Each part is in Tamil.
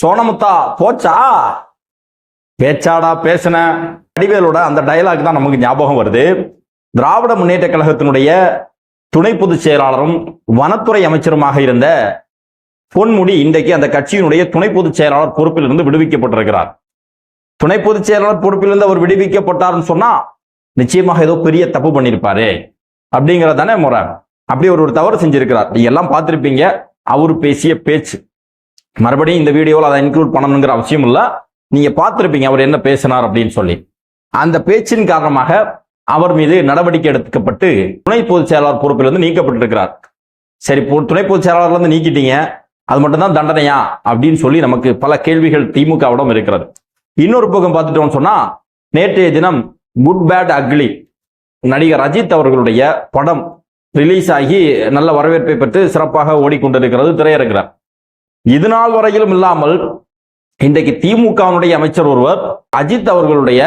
சோனமுத்தா போச்சா பேச்சாடா பேசின வடிவேலோட அந்த டயலாக் தான் நமக்கு ஞாபகம் வருது. திராவிட முன்னேற்ற கழகத்தினுடைய துணை பொதுச் செயலாளரும் வனத்துறை அமைச்சருமாக இருந்த பொன்முடி இன்றைக்கு அந்த கட்சியினுடைய துணை பொதுச் செயலாளர் பொறுப்பிலிருந்து விடுவிக்கப்பட்டிருக்கிறார். துணை பொதுச் செயலாளர் பொறுப்பிலிருந்து அவர் விடுவிக்கப்பட்டார்னு சொன்னா நிச்சயமாக ஏதோ பெரிய தப்பு பண்ணியிருப்பாரு அப்படிங்கிறதானே முறை. அப்படி ஒரு தவறு செஞ்சிருக்கிறார். நீங்க எல்லாம் பார்த்திருப்பீங்க அவர் பேசிய பேச்சு. மறுபடியும் இந்த வீடியோவில் அதை இன்க்ளூட் பண்ணணுங்கிற அவசியம் இல்லை. நீங்க பார்த்திருப்பீங்க அவர் என்ன பேசினார் அப்படின்னு சொல்லி. அந்த பேச்சின் காரணமாக அவர் மீது நடவடிக்கை எடுக்கப்பட்டு துணை பொதுச் செயலாளர் பொறுப்பிலிருந்து நீக்கப்பட்டிருக்கிறார். சரி, துணை பொதுச் செயலாளர்ல இருந்து நீக்கிட்டீங்க, அது மட்டும்தான் தண்டனையா அப்படின்னு சொல்லி நமக்கு பல கேள்விகள் திமுகவிடம் இருக்கிறது. இன்னொரு பக்கம் பார்த்துட்டோம்னு சொன்னா, நேற்றைய தினம் குட் பேட் அக்லி நடிகர் அஜித் அவர்களுடைய படம் ரிலீஸ் ஆகி நல்ல வரவேற்பை பெற்று சிறப்பாக ஓடிக்கொண்டிருக்கிறது திரையரங்கிறார். இது நாள் வரையிலும் இல்லாமல் இன்றைக்கு திமுகவினுடைய அமைச்சர் ஒருவர் அஜித் அவர்களுடைய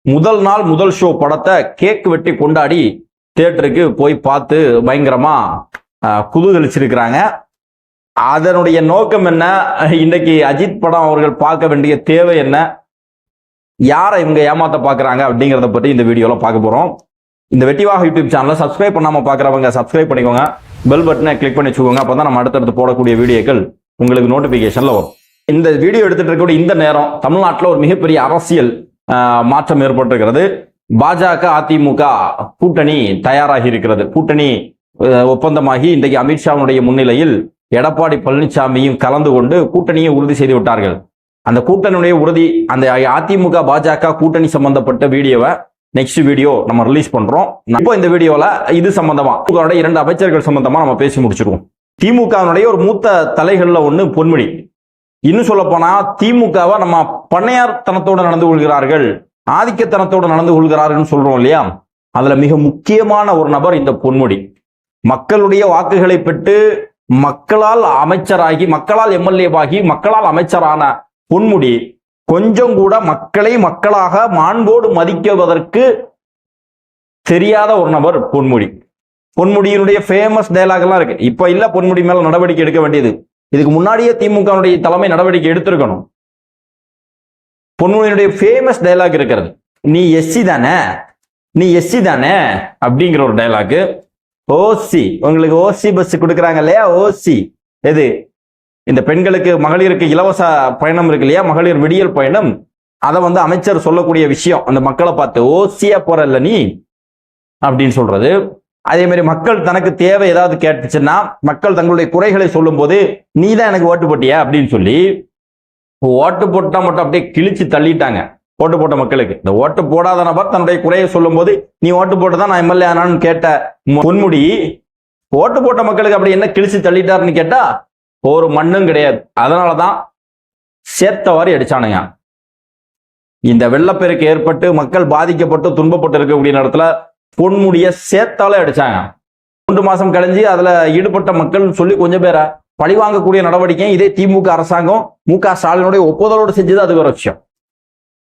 முதல் நாள் முதல் ஷோ படத்தை கேக் வெட்டி கொண்டாடி தியேட்டருக்கு போய் பார்த்து பயங்கரமா குதூகலிச்சிருக்கிறாங்க. அதனுடைய நோக்கம் என்ன? இன்றைக்கு அஜித் படம் அவர்கள் பார்க்க வேண்டிய தேவை என்ன? யாரை இவங்க ஏமாத்த பார்க்குறாங்க அப்படிங்கிறத பற்றி இந்த வீடியோவில் பார்க்க போகிறோம். இந்த வெட்டிவாக யூடியூப் சேனலை சப்ஸ்கிரைப் பண்ணாமல் பார்க்குறவங்க சப்ஸ்கிரைப் பண்ணிக்கோங்க, பெல் பட்டனை கிளிக் பண்ணி வச்சுக்கோங்க. அப்போ தான் நம்ம அடுத்தடுத்து போடக்கூடிய வீடியோக்கள் உங்களுக்கு நோட்டிஃபிகேஷனில் வரும். இந்த வீடியோ எடுத்துட்டு இருக்கக்கூடிய இந்த நேரம் தமிழ்நாட்டில் ஒரு மிகப்பெரிய அரசியல் மாற்றம் ஏற்பட்டிருக்கிறது. பாஜக அதிமுக கூட்டணி தயாராகி இருக்கிறது. கூட்டணி ஒப்பந்தமாகி இன்றைக்கு அமித்ஷாவுடைய முன்னிலையில் எடப்பாடி பழனிசாமியும் கலந்து கொண்டு கூட்டணியை உறுதி செய்து விட்டார்கள். அந்த கூட்டணியுடைய உறுதி, அந்த அதிமுக பாஜக கூட்டணி சம்பந்தப்பட்ட வீடியோவை நெக்ஸ்ட் வீடியோ நம்ம ரிலீஸ் பண்றோம். இப்போ இந்த வீடியோல இது சம்பந்தமா இரண்டு அமைச்சர்கள் சம்பந்தமா நம்ம பேசி முடிச்சிருவோம். திமுகவினுடைய ஒரு மூத்த தலைகள்ல ஒண்ணு பொன்முடி. இன்னும் சொல்ல போனா திமுகவை நம்ம பண்ணையார்த்தனத்தோடு நடந்து கொள்கிறார்கள், ஆதிக்கத்தனத்தோடு நடந்து கொள்கிறார்கள் சொல்றோம் இல்லையா? அதுல மிக முக்கியமான ஒரு நபர் இந்த பொன்முடி. மக்களுடைய வாக்குகளை பெற்று மக்களால் அமைச்சராகி, மக்களால் எம்எல்ஏவாகி, மக்களால் அமைச்சரான பொன்முடி கொஞ்சம் கூட மக்களை மக்களாக மாண்போடு மதிக்குவதற்கு தெரியாத ஒரு நபர் பொன்முடி. பொன்முடியினுடைய ஃபேமஸ் டயலாக் எல்லாம் இருக்கு. இப்ப இல்ல பொன்முடி மேல நடவடிக்கை எடுக்க வேண்டியது, இதுக்கு முன்னாடியே திமுகவுடைய தலைமை நடவடிக்கை எடுத்திருக்கணும். பொன்முடியினுடைய ஃபேமஸ் டயலாக் இருக்கிறது, நீ எஸ்சி தானே, நீ எஸ்சி தானே அப்படிங்கிற ஒரு டயலாக். ஓசி, உங்களுக்கு ஓசி பஸ் கொடுக்குறாங்க இல்லையா? ஓசி எது? இந்த பெண்களுக்கு மகளிருக்கு இலவச பயணம் இருக்கு இல்லையா, மகளிர் விடியல் பயணம். அதை அமைச்சர் சொல்லக்கூடிய விஷயம், அந்த மக்களை பார்த்து ஓசியா போறல்ல நீ அப்படின்னு சொல்றது. அதே மாதிரி மக்கள் தனக்கு தேவை ஏதாவது கேட்டுச்சுன்னா, மக்கள் தங்களுடைய குறைகளை சொல்லும் போது நீ தான் எனக்கு ஓட்டு போட்டியா அப்படின்னு சொல்லி ஓட்டு போட்டா மட்டும் அப்படியே கிழிச்சு தள்ளிட்டாங்க ஓட்டு போட்ட மக்களுக்கு. இந்த ஓட்டு போடாத நபர் தன்னுடைய குறையை சொல்லும் போது நீ ஓட்டு போட்டுதான் நான் எம்எல்ஏ ஆனான்னு கேட்ட பொன்முடி ஓட்டு போட்ட மக்களுக்கு அப்படி என்ன கிழிச்சு தள்ளிட்டாருன்னு கேட்டா ஒரு மண்ணும் கிடையாது. அதனாலதான் சேர்த்தவாரி அடிச்சானுங்க. இந்த வெள்ளப்பெருக்கு ஏற்பட்டு மக்கள் பாதிக்கப்பட்டு துன்பப்பட்டு இருக்கக்கூடிய இடத்துல பொன்முடிய சேர்த்தாலே அடிச்சாங்க. 3 மாசம் கழிஞ்சு அதுல ஈடுபட்ட மக்கள் சொல்லி கொஞ்சம் பேரை பழிவாங்கக்கூடிய நடவடிக்கை இதே திமுக அரசாங்கம் மு.க. ஸ்டாலினுடைய ஒப்புதலோடு செஞ்சது அது ஒரு விஷயம்.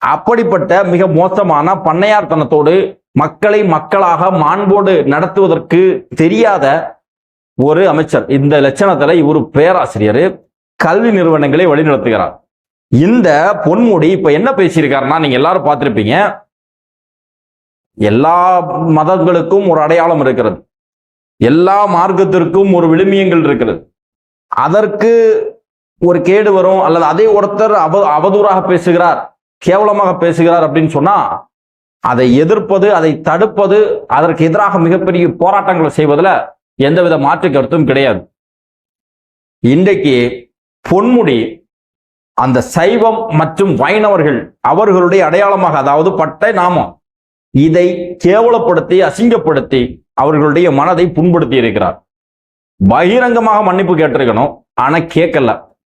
அப்படிப்பட்ட மிக மோசமான பண்ணையார்த்தனத்தோடு மக்களை மக்களாக மாண்போடு நடத்துவதற்கு தெரியாத ஒரு அமைச்சர். இந்த லட்சணத்துல இவர் பேராசிரியர், கல்வி நிறுவனங்களை வழிநடத்துகிறார். இந்த பொன்முடி இப்ப என்ன பேசியிருக்காருன்னா, நீங்க எல்லாரும் பார்த்திருப்பீங்க, எல்லா மதங்களுக்கும் ஒரு அடையாளம் இருக்கிறது, எல்லா மார்க்கத்திற்கும் ஒரு விழுமியங்கள் இருக்கிறது. அதற்கு ஒரு கேடு வரும் அல்லது அதே ஒருத்தர் அவதூறாக பேசுகிறார், கேவலமாக பேசுகிறார் அப்படின்னு சொன்னா அதை எதிர்ப்பது, அதை தடுப்பது, அதற்கு எதிராக மிகப்பெரிய போராட்டங்களை செய்வதில் எந்தவித மாற்று கருத்தும் கிடையாது. இன்றைக்கு பொன்முடி அந்த சைவம் மற்றும் வைணவர்கள் அவர்களுடைய அடையாளமாக, அதாவது பட்டை நாமம், இதை கேவலப்படுத்தி அசிங்கப்படுத்தி அவர்களுடைய மனதை புண்படுத்தி இருக்கிறார். பகிரங்கமாக மன்னிப்பு கேட்டிருக்கணும், ஆனா கேட்கல.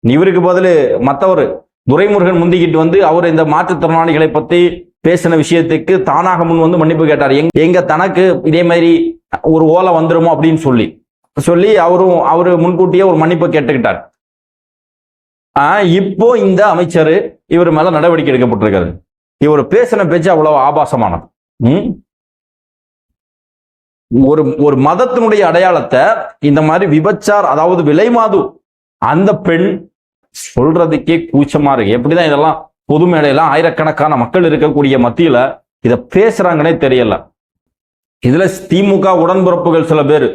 இவருக்கு பதில் மற்றவர் துரைமுருகன் முந்திக்கிட்டு அவர் இந்த மாற்றுத்திறனாளிகளை பத்தி பேசின விஷயத்துக்கு தானாக முன் மன்னிப்பு கேட்டார். எங்க தனக்கு இதே மாதிரி ஒரு ஓலை வந்துருமோ அப்படின்னு சொல்லி அவரு முன்கூட்டியே ஒரு மன்னிப்பு கேட்டுக்கிட்டார். இப்போ இந்த அமைச்சர் இவர் மேல நடவடிக்கை எடுக்கப்பட்டிருக்கிறது. இவர் பேசின பேச்சு அவ்வளவு ஆபாசமானது. ஒரு மதத்தினுடைய அடையாளத்தை இந்த மாதிரி விபச்சார், அதாவது விலைமாது, அந்த பெண் சொல்றதுக்கே கூச்சமா இருக்கு. எப்படிதான் இதெல்லாம் பொது மேடையெல்லாம் ஆயிரக்கணக்கான மக்கள் இருக்கக்கூடிய மத்தியில இதை பேசுறாங்கன்னே தெரியல. இதுல திமுக உடன்பிறப்புகள் சில பேர்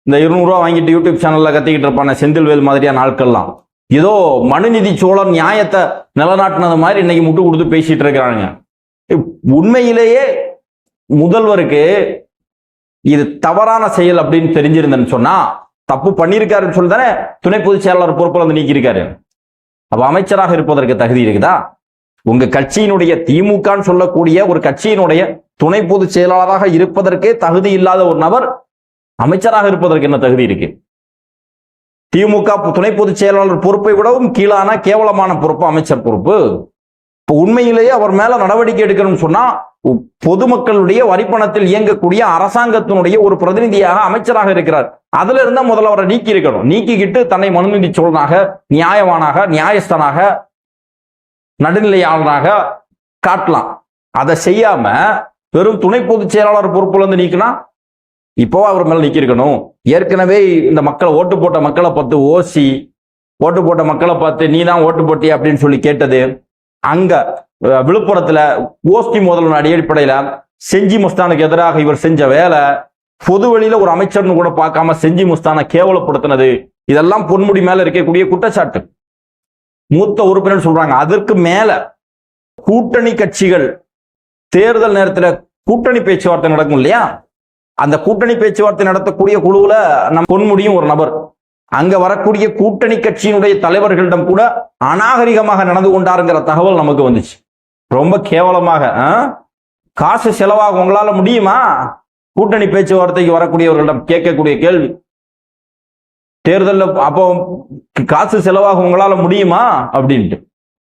இந்த 200 ரூபா வாங்கிட்டு யூடியூப் சேனல்ல கத்திக்கிட்டு இருப்பான செந்தில்வேல் மாதிரியான ஆட்கள்லாம் ஏதோ மனுநீதி சோழன் நியாயத்தை நிலநாட்டினது மாதிரி இன்னைக்கு முட்டு கொடுத்து பேசிட்டு இருக்கிறாங்க. உண்மையிலேயே முதல்வருக்கு இது தவறான செயல் அப்படின்னு தெரிஞ்சிருந்தேன்னு சொன்னா, தப்பு பண்ணியிருக்காருன்னு சொல்லி தானே துணை பொதுச் செயலாளர் பொறுப்புல வந்து நீக்கியிருக்காரு. அப்ப அமைச்சராக இருப்பதற்கு தகுதி இருக்குதா? உங்க கட்சியினுடைய திமுகன்னு சொல்லக்கூடிய ஒரு கட்சியினுடைய துணை பொதுச் செயலாளராக இருப்பதற்கே தகுதி இல்லாத ஒரு நபர் அமைச்சராக இருப்பதற்கு என்ன தகுதி இருக்கு? திமுக துணை பொதுச் செயலாளர் பொறுப்பை விடவும் கீழான கேவலமான பொறுப்பு அமைச்சர் பொறுப்பு. இப்போ உண்மையிலேயே அவர் மேல நடவடிக்கை எடுக்கணும்னு சொன்னா பொதுமக்களுடைய வரிப்பணத்தில் இயங்கக்கூடிய அரசாங்கத்தினுடைய ஒரு பிரதிநிதியாக அமைச்சராக இருக்கிறார். அதுல இருந்தா முதல்ல அவரை நீக்கி இருக்கணும். நீக்கிக்கிட்டு தன்னை மனுநீதி சோழனாக, நியாயவானாக, நியாயஸ்தனாக, நடுநிலையாளனாக காட்டலாம். அதை செய்யாம வெறும் துணை பொதுச் செயலாளர் பொறுப்புல இருந்து நீக்கினா இப்போ அவர் மேல நீக்கி இருக்கணும். ஏற்கனவே இந்த மக்களை ஓட்டு போட்ட மக்களை பார்த்து ஓசி ஓட்டு போட்ட மக்களை பார்த்து நீ தான் ஓட்டு போட்டிய அப்படின்னு சொல்லி கேட்டது. அங்க விழுப்புரத்துல கோஷ்டி மோதல் அடிப்படையில செஞ்சி முஸ்தானுக்கு எதிராக இவர் செஞ்ச வேலை, பொது வெளியில ஒரு அமைச்சர்னு கூட பார்க்காம செஞ்சி முஸ்தானை கேவலப்படுத்தினது, இதெல்லாம் பொன்முடி மேல இருக்கக்கூடிய குற்றச்சாட்டு. மூத்த உறுப்பினர் சொல்றாங்க. அதற்கு மேல கூட்டணி கட்சிகள் தேர்தல் நேரத்தில் கூட்டணி பேச்சுவார்த்தை நடக்கும் இல்லையா, அந்த கூட்டணி பேச்சுவார்த்தை நடத்தக்கூடிய குழுவுல நம் பொன்முடியும் ஒரு நபர். அங்க வரக்கூடிய கூட்டணி கட்சியினுடைய தலைவர்களிடம் கூட அநாகரிகமாக நடந்து கொண்டாருங்கிற தகவல் நமக்கு வந்துச்சு. ரொம்ப கேவலமாக. காசு செலவாக உங்களால முடியுமா? கூட்டணி பேச்சுவார்த்தைக்கு வரக்கூடியவர்களிடம் கேட்கக்கூடிய கேள்வி, தேர்தலில் அப்போ காசு செலவாக உங்களால முடியுமா அப்படின்ட்டு.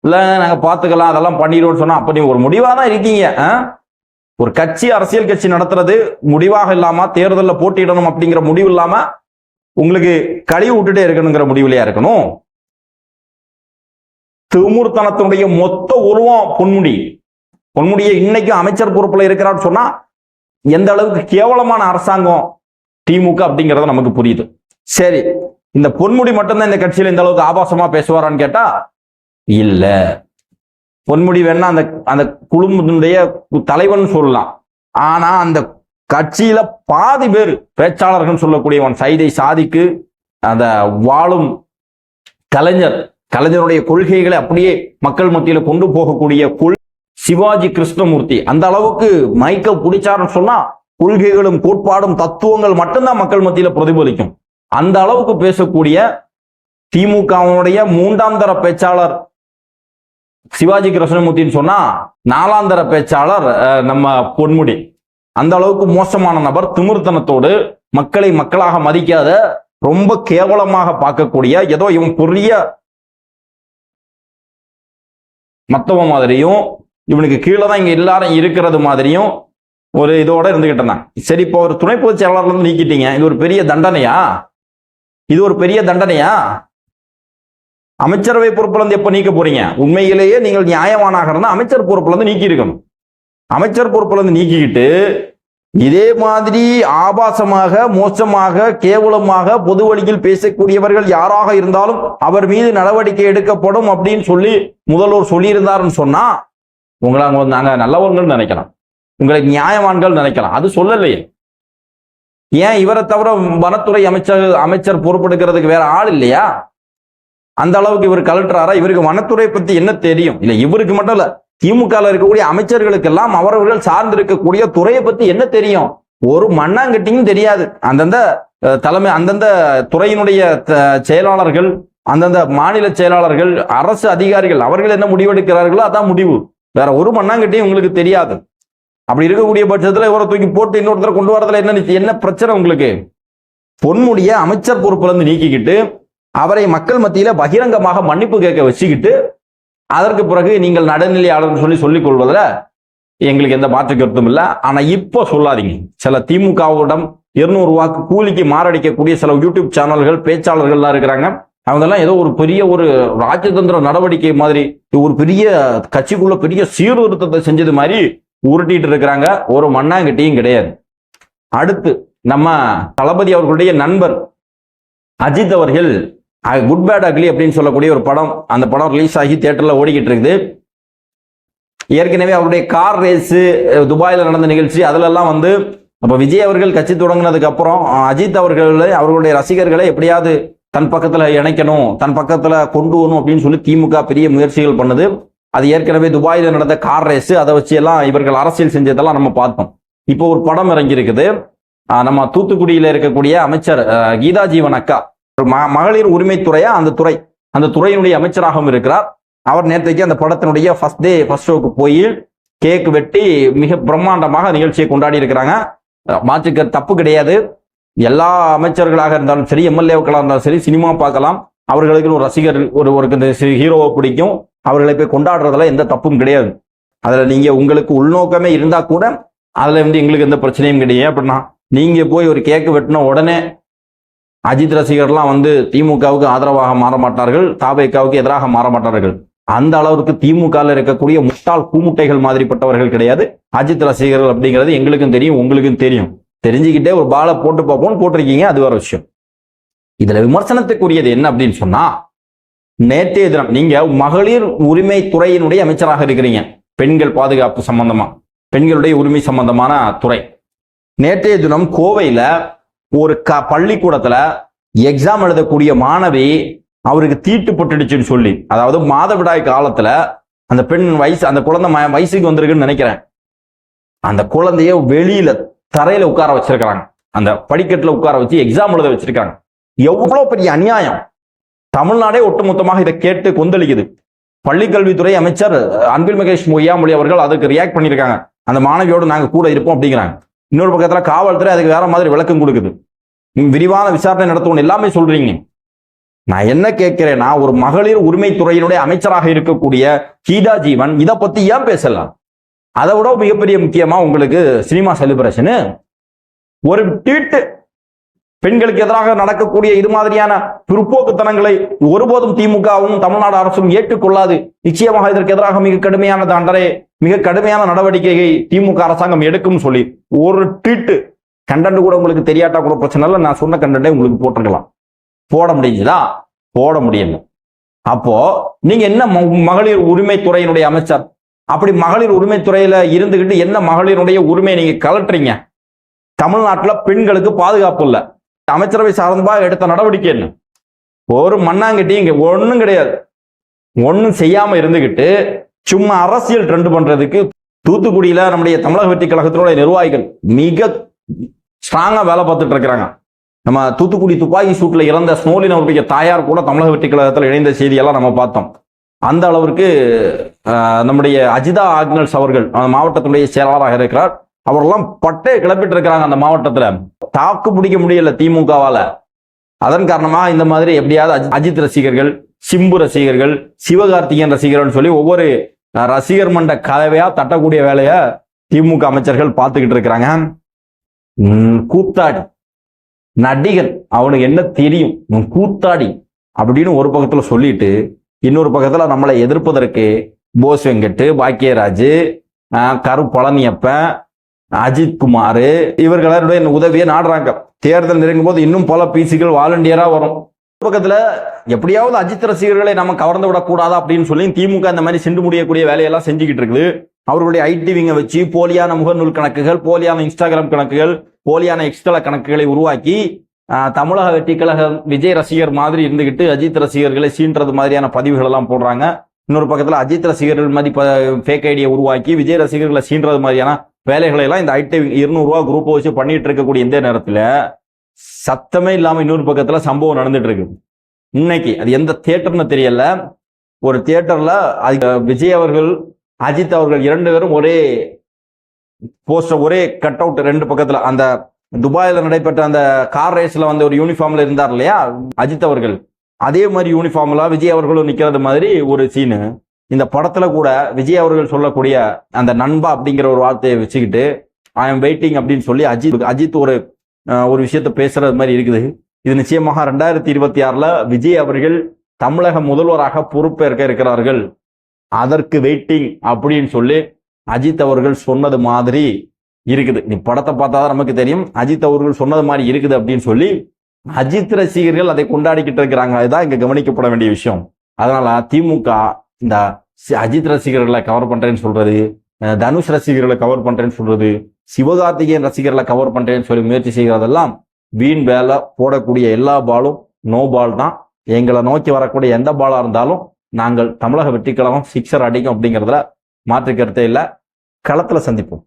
இல்ல நாங்க பாத்துக்கலாம் அதெல்லாம் பண்ணிடுவோம்னு சொன்னா, அப்ப நீங்க ஒரு முடிவா தான் இருக்கீங்க. ஒரு கட்சி அரசியல் கட்சி நடத்துறது முடிவாக இல்லாம தேர்தலில் போட்டியிடணும் அப்படிங்கிற முடிவு இல்லாம உங்களுக்கு கழிவு விட்டுட்டே இருக்கணுங்கிற முடிவுலையா இருக்கணும். திமுர்த்தனத்தினுடைய மொத்த உருவம் பொன்முடியை இன்னைக்கும் அமைச்சர் பொறுப்புல இருக்கிறான்னு சொன்னா எந்த அளவுக்கு கேவலமான அரசாங்கம் திமுக அப்படிங்கறத நமக்கு புரியுது. சரி, இந்த பொன்முடி மட்டும்தான் இந்த கட்சியில இந்த அளவுக்கு ஆபாசமா பேசுவாரான்னு கேட்டா இல்ல. பொன்முடி வேணா அந்த அந்த குழுமத்தினுடைய தலைவன் சொல்லலாம். ஆனா அந்த கட்சியில பாதி பேர் பேச்சாளர்கள் சொல்லக்கூடியவன் சைதை சாதிக்கு அந்த வாழும் கலைஞருடைய கொள்கைகளை அப்படியே மக்கள் மத்தியில கொண்டு போகக்கூடிய சிவாஜி கிருஷ்ணமூர்த்தி அந்த அளவுக்கு மைக்க பிடிச்சாருன்னு சொன்னா கொள்கைகளும் கோட்பாடும் தத்துவங்கள் மட்டும்தான் மக்கள் மத்தியில பிரதிபலிக்கும். அந்த அளவுக்கு பேசக்கூடிய திமுகவுடைய 3ஆம் தர பேச்சாளர் சிவாஜி கிருஷ்ணமூர்த்தின்னு சொன்னா 4ஆம் தர பேச்சாளர் நம்ம பொன்முடி. அந்த அளவுக்கு மோசமான நபர். திமிர்த்தனத்தோடு மக்களை மக்களாக மதிக்காத, ரொம்ப கேவலமாக பார்க்கக்கூடிய, ஏதோ இவன் பெரிய மத்தவ மாதிரியும் இவனுக்கு கீழே தான் இங்க எல்லாரும் இருக்கிறது மாதிரியும் ஒரு இதோட இருந்துகிட்டு இருந்தான். சரி, இப்போ ஒரு துணை பொதுச் செயலாளர்ல இருந்து நீக்கிட்டீங்க. இது ஒரு பெரிய தண்டனையா? அமைச்சரவை பொறுப்புல இருந்து எப்ப நீக்க போறீங்க? உண்மையிலேயே நீங்கள் நியாயமானாக இருந்தா அமைச்சர் பொறுப்புல இருந்து நீக்கி இருக்கணும். அமைச்சர் பொறுப்புல இருந்து நீக்கிக்கிட்டு இதே மாதிரி ஆபாசமாக, மோசமாக, கேவலமாக பொது வழியில் பேசக்கூடியவர்கள் யாராக இருந்தாலும் அவர் மீது நடவடிக்கை எடுக்கப்படும் அப்படின்னு சொல்லி முதல்வர் சொல்லியிருந்தாருன்னு சொன்னா உங்களை நாங்க நல்லவர்கள் நினைக்கலாம், உங்களை நியாயவான்கள் நினைக்கலாம். அது சொல்லலையே. ஏன் இவரை தவிர வனத்துறை அமைச்சர் பொறுப்பெடுக்கிறதுக்கு வேற ஆள் இல்லையா? அந்த அளவுக்கு இவர் கலெக்டராரா? இவருக்கு வனத்துறை பத்தி என்ன தெரியும்? இல்ல இவருக்கு மட்டும் இல்ல, திமுக இருக்கக்கூடிய அமைச்சர்களுக்கெல்லாம் அவர்கள் சார்ந்திருக்கக்கூடிய துறையை பத்தி என்ன தெரியும்? ஒரு மண்ணாங்கட்டியும் தெரியாது. அந்தந்த துறையினுடைய செயலாளர்கள், அந்தந்த மாநில செயலாளர்கள், அரசு அதிகாரிகள் அவர்கள் என்ன முடிவெடுக்கிறார்களோ அதான் முடிவு. வேற ஒரு மண்ணாங்கட்டியும் உங்களுக்கு தெரியாது. அப்படி இருக்கக்கூடிய பட்சத்துல இவரை தூக்கி போட்டு இன்னொருத்தரை கொண்டு வரதுல என்ன பிரச்சனை உங்களுக்கு? பொன்முடிய அமைச்சர் பொறுப்புல இருந்து நீக்கிக்கிட்டு அவரை மக்கள் மத்தியில பகிரங்கமாக மன்னிப்பு கேட்க வச்சுக்கிட்டு அதற்கு பிறகு நீங்கள் நடுநிலையாளர் சொல்லிக் கொள்வதில் எங்களுக்கு எந்த மாற்று கருத்தும் இல்லை. ஆனா இப்போ சொல்லாதீங்க. சில திமுகவிடம் 200 ரூபாய்க்கு கூலிக்கு மாரடிக்கக்கூடிய சில யூடியூப் சேனல்கள், பேச்சாளர்கள்லாம் இருக்கிறாங்க. அவங்கெல்லாம் ஏதோ ஒரு பெரிய ஒரு ராஜதந்திர நடவடிக்கை மாதிரி, ஒரு பெரிய கட்சிக்குள்ள பெரிய சீர்திருத்தத்தை செஞ்சது மாதிரி உருட்டிட்டு இருக்கிறாங்க. ஒரு மண்ணாங்கட்டியும் கிடையாது. அடுத்து நம்ம தளபதி அவர்களுடைய நண்பர் அஜித் அவர்கள் குட் பேட் அக்லி அப்படின்னு சொல்லக்கூடிய ஒரு படம், அந்த படம் ரிலீஸ் ஆகி தியேட்டர்ல ஓடிக்கிட்டு இருக்குது. ஏற்கனவே அவருடைய கார் ரேஸு துபாயில் நடந்த நிகழ்ச்சி அதுலெல்லாம் வந்து அப்ப விஜய் அவர்கள் கட்சி தொடங்கினதுக்கு அப்புறம் அஜித் அவர்களுடைய ரசிகர்களை எப்படியாவது தன் பக்கத்துல இணைக்கணும், தன் பக்கத்துல கொண்டு வரணும் அப்படின்னு சொல்லி திமுக பெரிய முயற்சிகள் பண்ணுது. அது ஏற்கனவே துபாயில் நடந்த கார் ரேஸ், அதை வச்சு எல்லாம் இவர்கள் அரசியல் செஞ்சதெல்லாம் நம்ம பார்த்தோம். இப்போ ஒரு படம் இறங்கி இருக்குது. நம்ம தூத்துக்குடியில இருக்கக்கூடிய அமைச்சர் கீதா ஜீவன் அக்கா மகளிர் உரிமைத்துறையா அந்த துறையினுடைய அமைச்சராகவும் இருக்கிறார். அவர் நேற்றைக்கு அந்த படத்தினுடைய ஃபர்ஸ்ட் ஷோக்கு போய் கேக் வெட்டி மிக பிரம்மாண்டமாக நிகழ்ச்சியை கொண்டாடி இருக்கிறாங்க. மாற்றுக்க தப்பு கிடையாது. எல்லா அமைச்சர்களாக இருந்தாலும் சரி, எம்எல்ஏக்களாக இருந்தாலும் சரி, சினிமா பார்க்கலாம். அவர்களுக்கு ஒரு ரசிகர் ஒரு ஹீரோவை பிடிக்கும், அவர்களை போய் கொண்டாடுறதுல எந்த தப்பும் கிடையாது. அதுல நீங்க உங்களுக்கு உள்நோக்கமே இருந்தா கூட அதுல வந்து எங்களுக்கு எந்த பிரச்சனையும் கிடையாது. அப்படின்னா நீங்க போய் ஒரு கேக்கு வெட்டின உடனே அஜித் ரசிகர்லாம் வந்து திமுகவுக்கு ஆதரவாக மாற மாட்டார்கள், தாவேக்காவுக்கு எதிராக மாற மாட்டார்கள். அந்த அளவுக்கு திமுகவில் இருக்கக்கூடிய முட்டாள் கூமுட்டைகள் மாதிரிப்பட்டவர்கள் கிடையாது அஜித் ரசிகர்கள் அப்படிங்கிறது எங்களுக்கும் தெரியும், உங்களுக்கும் தெரியும். தெரிஞ்சுக்கிட்டே ஒரு பாலை போட்டு பார்ப்போம்னு போட்டிருக்கீங்க, அது வேற விஷயம். இதுல விமர்சனத்துக்குரியது என்ன அப்படின்னு சொன்னா, நேற்றைய தினம் நீங்க மகளிர் உரிமை துறையினுடைய அமைச்சராக இருக்கிறீங்க, பெண்கள் பாதுகாப்பு சம்பந்தமா, பெண்களுடைய உரிமை சம்பந்தமான துறை. நேற்றைய தினம் கோவையில ஒரு பள்ளிக்கூடத்துல எக்ஸாம் எழுதக்கூடிய மாணவி அவருக்கு தீட்டுப்பட்டுடுச்சுன்னு சொல்லி, அதாவது மாதவிடாய் காலத்துல அந்த பெண் அந்த குழந்தை வயசுக்கு வந்திருக்குன்னு நினைக்கிறேன், அந்த குழந்தைய வெளியில தரையில உட்கார வச்சிருக்காங்க, அந்த படிக்கட்டுல உட்கார வச்சு எக்ஸாம் எழுத வச்சிருக்காங்க. எவ்வளவு பெரிய அநியாயம்! தமிழ்நாடே ஒட்டுமொத்தமாக இதை கேட்டு கொந்தளிக்குது. பள்ளிக்கல்வித்துறை அமைச்சர் அன்பில் மகேஷ் பொய்யாமொழி அவர்கள் அதுக்கு ரியாக்ட் பண்ணியிருக்காங்க. அந்த மாணவியோடு நாங்க கூட இருப்போம் அப்படிங்கிறாங்க. இன்னொரு பக்கத்துல காவல்துறை அதுக்கு வேற மாதிரி விளக்கம் கொடுக்குது. விரிவான விசாரணை நடத்தணும் எல்லாமே சொல்றீங்க. நான் என்ன கேட்கிறேன்னா, ஒரு மகளிர் உரிமை துறையினுடைய அமைச்சராக இருக்கக்கூடிய கீதா ஜீவன் இதை பத்தி ஏன் பேசலாம்? அதை விட மிகப்பெரிய முக்கியமா உங்களுக்கு சினிமா செலிப்ரேஷனு ஒரு ட்வீட், பெண்களுக்கு எதிராக நடக்கக்கூடிய இது மாதிரியான பிற்போக்குத்தனங்களை ஒருபோதும் திமுகவும் தமிழ்நாடு அரசும் ஏற்றுக்கொள்ளாது. நிச்சயமாக இதற்கு எதிராக மிக கடுமையான தண்டனை, மிக கடுமையான நடவடிக்கையை திமுக அரசாங்கம் எடுக்கும் சொல்லி ஒரு ட்வீட், கண்டென்ட் கூட உங்களுக்கு தெரியாட்டா கூட பிரச்சனை இல்லை, நான் சொன்ன கண்டென்ட்டை உங்களுக்கு போட்டிருக்கலாம். போட முடியுதா? போட முடியல. அப்போ நீங்க என்ன மகளிர் உரிமை துறையினுடைய அமைச்சர்? அப்படி மகளிர் உரிமை துறையில இருந்துகிட்டு என்ன மகளிருடைய உரிமையை நீங்க கலட்டுறீங்க? தமிழ்நாட்டுல பெண்களுக்கு பாதுகாப்பு இல்லை. அமைச்சரவை சார்பாக எடுத்த நடவடிக்கை என்ன? ஒரு மண்ணாங்கட்டி இங்க ஒண்ணும் கிடையாது. ஒன்னும் செய்யாம இருந்துகிட்டு சும்மா அரசியல் ட்ரெண்ட் பண்றதுக்கு தூத்துக்குடியில நம்முடைய தமிழக வெற்றி கழகத்தினுடைய நிர்வாகிகள் மிக ஸ்ட்ராங்கா வேலை பார்த்துட்டு இருக்கிறாங்க. நம்ம தூத்துக்குடி துப்பாக்கி சூட்ல இறந்த ஸ்னோலின் அவருடைய தாயார் கூட தமிழக வெற்றி கழகத்தில் இணைந்த செய்தியெல்லாம் நம்ம பார்த்தோம். அந்த அளவிற்கு நம்முடைய அஜிதா ஆக்னல்ஸ் அவர்கள் மாவட்டத்தினுடைய செயலாளராக இருக்கிறார். அவரெல்லாம் பட்டே கிளப்பிட்டு இருக்கிறாங்க. அந்த மாவட்டத்துல தாக்கு பிடிக்க முடியல திமுகவால. அதன் காரணமா இந்த மாதிரி எப்படியாவது அஜித் ரசிகர்கள், சிம்பு ரசிகர்கள், சிவகார்த்திகேயன் ரசிகர்கள் சொல்லி ஒவ்வொரு ரசிகர் மன்ற கதவையா தட்டக்கூடிய வேலைய திமுக அமைச்சர்கள் பார்த்துக்கிட்டு இருக்கிறாங்க. கூத்தாடி நடிகர், அவனுக்கு என்ன தெரியும், கூத்தாடி அப்படின்னு ஒரு பக்கத்துல சொல்லிட்டு இன்னொரு பக்கத்துல நம்மளை எதிர்ப்பதற்கு போஸ் வெங்கட், பாக்கியராஜ், கரு பழனியப்பன், அஜித் குமார் இவர்களுடைய உதவியை நாடுறாங்க. தேர்தல் நெருங்கும் போது இன்னும் பல பிசிகள் வாலண்டியரா வரும். பக்கத்துல எப்படியாவது அஜித் ரசிகர்களை நம்ம கவர்ந்து விடக்கூடாதா அப்படின்னு சொல்லி திமுக இந்த மாதிரி சென்று முடியக்கூடிய வேலையெல்லாம் செஞ்சுக்கிட்டு இருக்குது. அவர்களுடைய ஐடிவிங்க வச்சு போலியான முகநூல் கணக்குகள், போலியான இன்ஸ்டாகிராம் கணக்குகள், போலியான எக்ஸ்தல கணக்குகளை உருவாக்கி தமிழக வெற்றி கழக விஜய் ரசிகர் மாதிரி இருந்துகிட்டு அஜித் ரசிகர்களை சீன்றது மாதிரியான பதிவுகள் எல்லாம் போடுறாங்க. இன்னொரு பக்கத்துல அஜித் ரசிகர்கள் மாதிரி ஃபேக் ஐடியை உருவாக்கி விஜய் ரசிகர்களை சீன்றது மாதிரியான வேலைகளை எல்லாம் இந்த ஐடி 200 ரூபா குரூப்பை வச்சு பண்ணிட்டு இருக்கக்கூடிய இந்த நேரத்துல சத்தமே இல்லாம இன்னொரு பக்கத்துல சம்பவம் நடந்துட்டு இருக்கு. இன்னைக்கு அது எந்த தியேட்டர்னு தெரியல, ஒரு தியேட்டர்ல விஜய் அவர்கள், அஜித் அவர்கள் 2 பேரும் ஒரே போஸ்டர், ஒரே கட் அவுட் 2 பக்கத்துல. அந்த துபாயில நடைபெற்ற அந்த கார் ரேஸ்ல வந்து ஒரு யூனிஃபார்ம்ல இருந்தார் இல்லையா அஜித் அவர்கள், அதே மாதிரி யூனிஃபார்ம்ல விஜய் அவர்களும் நிக்கிறது மாதிரி ஒரு சீனு. இந்த படத்துல கூட விஜய் அவர்கள் சொல்லக்கூடிய அந்த நண்பா அப்படிங்கிற ஒரு வார்த்தையை வச்சுக்கிட்டு ஐ எம் வெயிட்டிங் அப்படின்னு சொல்லி அஜித் ஒரு விஷயத்த பேசுறது மாதிரி இருக்குது. இது நிச்சயமாக 2026 விஜய் அவர்கள் தமிழக முதல்வராக பொறுப்பேற்க இருக்கிறார்கள், அதற்கு வெயிட்டிங் அப்படின்னு சொல்லி அஜித் அவர்கள் சொன்னது மாதிரி இருக்குது. நீ படத்தை பார்த்தாதான் நமக்கு தெரியும், அஜித் அவர்கள் சொன்னது மாதிரி இருக்குது அப்படின்னு சொல்லி அஜித் ரசிகர்கள் அதை கொண்டாடிக்கிட்டு இருக்கிறாங்க. அதுதான் இங்க கவனிக்கப்பட வேண்டிய விஷயம். அதனால திமுக இந்த அஜித் ரசிகர்களை கவர் பண்றேன்னு சொல்றது, தனுஷ் ரசிகர்களை கவர் பண்றேன்னு சொல்றது, சிவகார்த்திகேயன் ரசிகர்களை கவர் பண்றேன்னு சொல்லி முயற்சி செய்கிறதெல்லாம் வீண் வேலை. போடக்கூடிய எல்லா பாலும் நோ பால் தான். எங்களை நோக்கி வரக்கூடிய எந்த பாலா இருந்தாலும் நாங்கள் தமிழக வெற்றிக்கழகம் சிக்ஸர் அடிக்கும் அப்படிங்கிறதுல மாற்று கருத்தே இல்லை. களத்துல சந்திப்போம்.